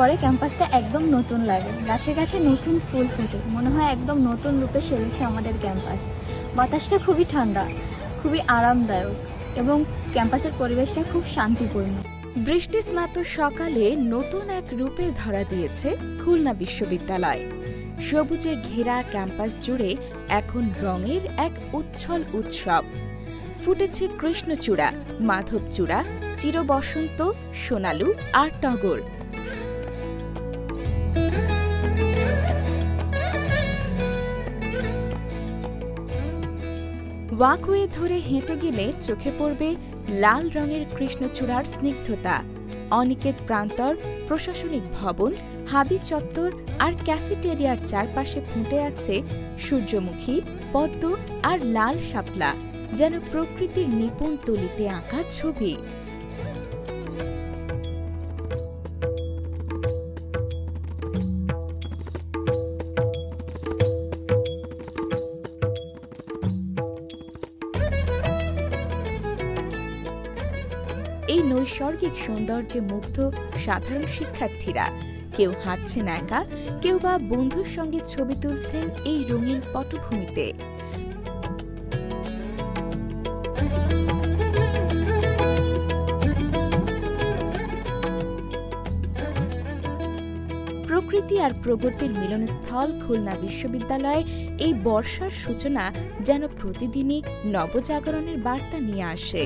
পরে ক্যাম্পাসটা একদম নতুন লাগে। গাছে গাছে নতুন ফুল ফোটে, মনে হয় একদম নতুন রূপে সেজেছে আমাদের ক্যাম্পাস। বাতাসটা খুবই ঠান্ডা, খুবই আরামদায়ক এবং ক্যাম্পাসের পরিবেশটা খুব শান্তিপূর্ণ। বৃষ্টি স্নাত সকালে নতুন এক রূপে ধরা দিয়েছে খুলনা বিশ্ববিদ্যালয়। সবুজে ঘেরা ক্যাম্পাস জুড়ে এখন রঙের এক উচ্ছল উৎসব। ফুটেছে কৃষ্ণচূড়া, মাধবচূড়া, চিরবসন্ত, সোনালু আর টগর। ওয়াকওয়ে ধরে হেঁটে গেলে চোখে পড়বে লাল রঙের কৃষ্ণচূড়ার স্নিগ্ধতা। অনিকেত প্রান্তর, প্রশাসনিক ভবন, হাদি চত্বর আর ক্যাফেটেরিয়ার চারপাশে ফুটে আছে সূর্যমুখী, পদ্ম আর লাল শাপলা, যেন প্রকৃতির নিপুণ তুলিতে আঁকা ছবি। এই নৈসর্গিক সৌন্দর্যে মুগ্ধ সাধারণ শিক্ষার্থীরা। কেউ হাঁটছেন একা, কেউ বা বন্ধুর সঙ্গে ছবি তুলছেন এই রঙিন পটভূমিতে। প্রকৃতি আর প্রগতির মিলনস্থল খুলনা বিশ্ববিদ্যালয়ে এই বর্ষার সূচনা যেন প্রতিদিনই নবজাগরণের বার্তা নিয়ে আসে।